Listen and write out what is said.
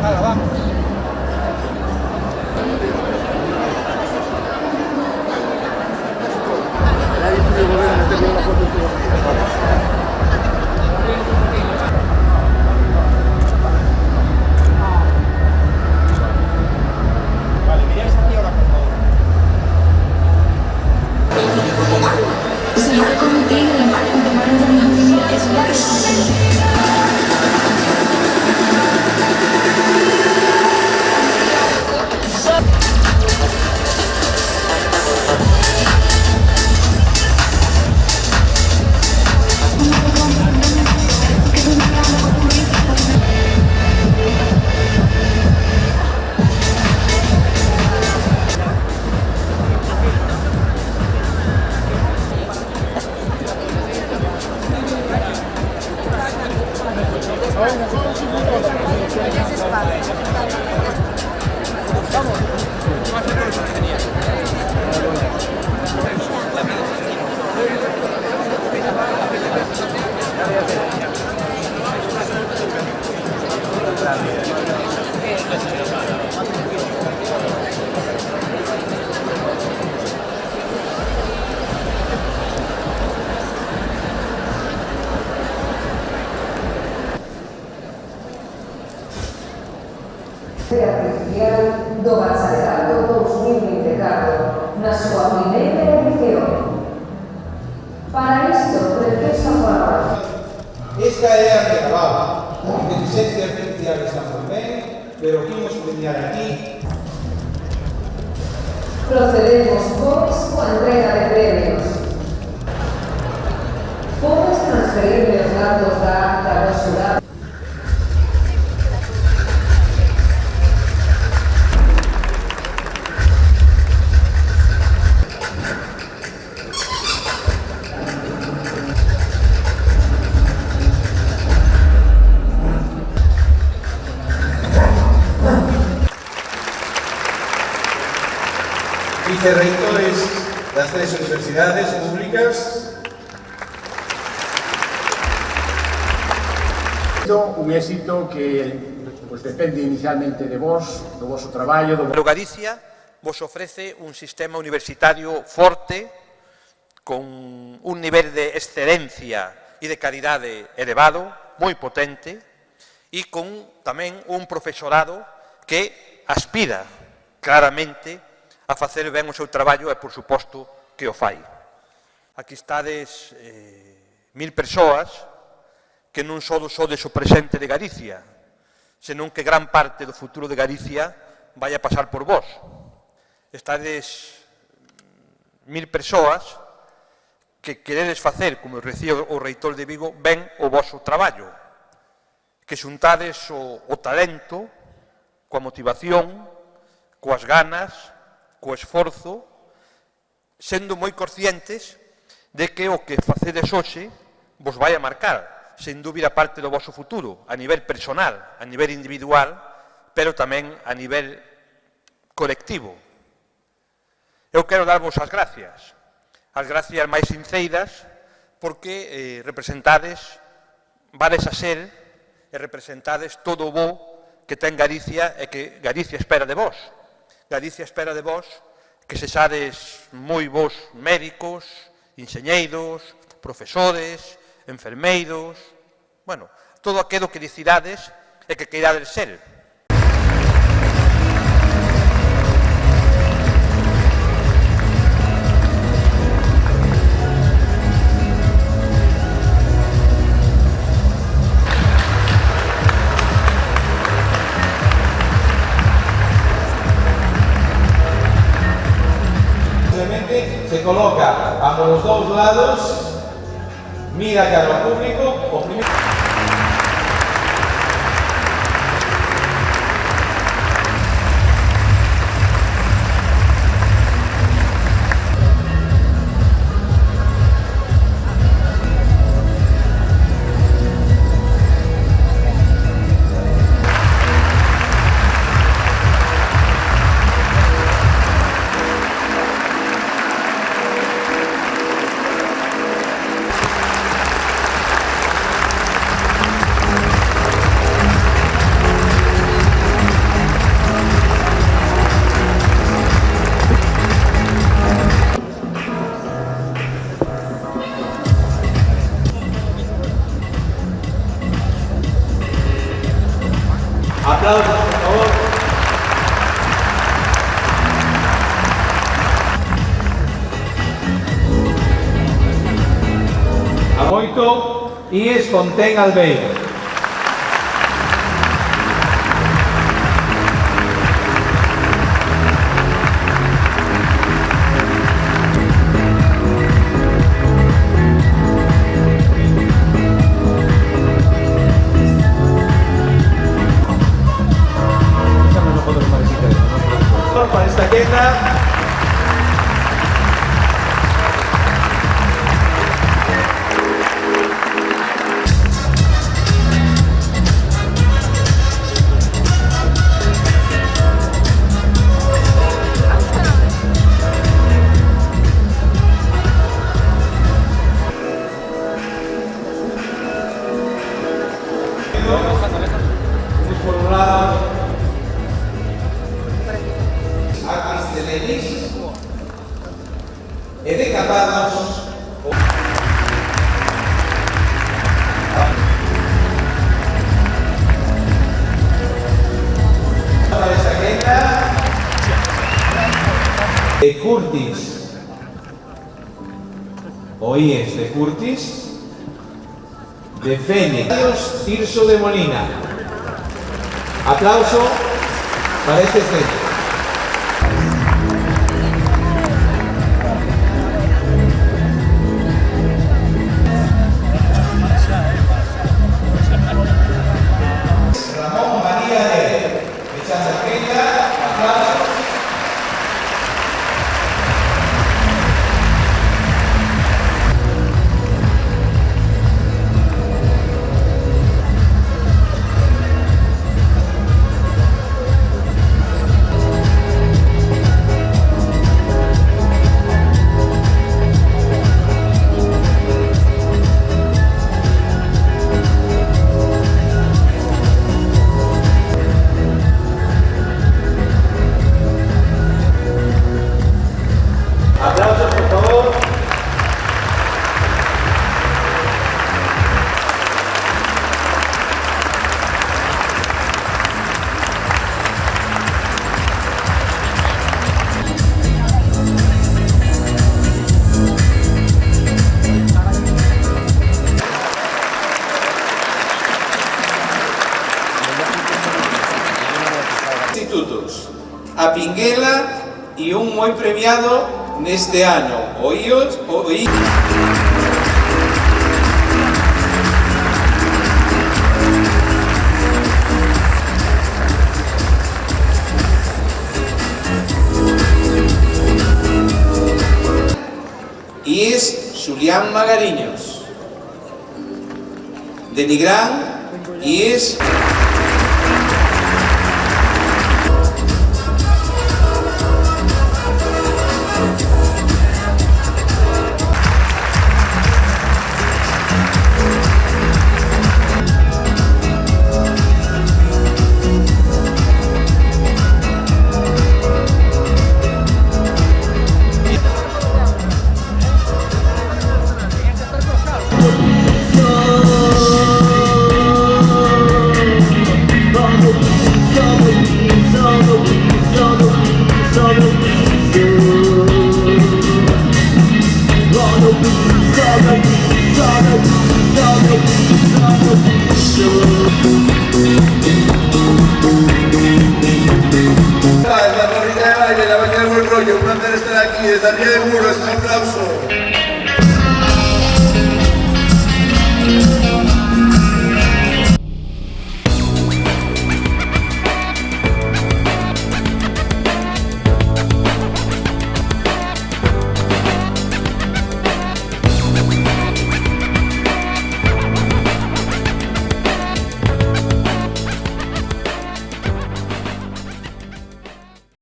Nada, vamos. Nadie puede volver a meterle una foto en tu boquilla. Vale, miráis aquí ahora, por favor. Se lo he cometido, la mano de mi familia es la que... Artificial do Bacharelado 2024 na súa primeira edición. Para isto, precisa falar. Esta é a que grababa. A inteligencia artificial está moi ben, pero vimos premiar aquí. Procedemos, pois, coa entrega de premios. Podes transferirme os datos da acta do xurado. Vicerreitores das tres universidades públicas. Un éxito que pues, depende inicialmente de vos, do vosso traballo. Pero Galicia vos ofrece un sistema universitario forte, con un nivel de excelencia e de calidade elevado, moi potente, e con tamén un profesorado que aspira claramente a facer ben o seu traballo e, por suposto, que o fai. Aquí estades 1000 persoas que non só sodes o presente de Galicia, senón que gran parte do futuro de Galicia vai a pasar por vós. Estades 1000 persoas que queredes facer, como recía o reitor de Vigo, ben o voso traballo, que xuntades o talento, coa motivación, coas ganas, co esforzo, sendo moi conscientes de que o que facedes hoxe vos vai a marcar, sen dúbida, parte do voso futuro, a nivel personal, a nivel individual, pero tamén a nivel colectivo. Eu quero darvos as gracias máis sinceiras, porque representades, vades a ser, e representades todo o bo que ten Galicia e que Galicia espera de vós. Galicia espera de vós que sexades moi bons médicos, enxeñeiros, profesores, enfermeiros, bueno, todo aquilo que decidades e que queirades ser. Se coloca a los dos lados, mira cara ao público, o primeiro... 8, IES Fonten Albeiro. Para esta quenda. Hemos formulado actos de leyes e decatados para esta quenda de Curtis, o IES de Curtis, de Fénix, Tirso de Molina. Aplauso para este centro. Ramón María de Chanzaqueña, aplausos. Aplausos, por favor. Institutos, a Pinguela e un moi premiado neste ano, o IES, Xulián Magariños. De Nigrán, IES La barriga de baile, la baña de buen rollo, un placer estar aquí, desde arriba de muros, un aplauso.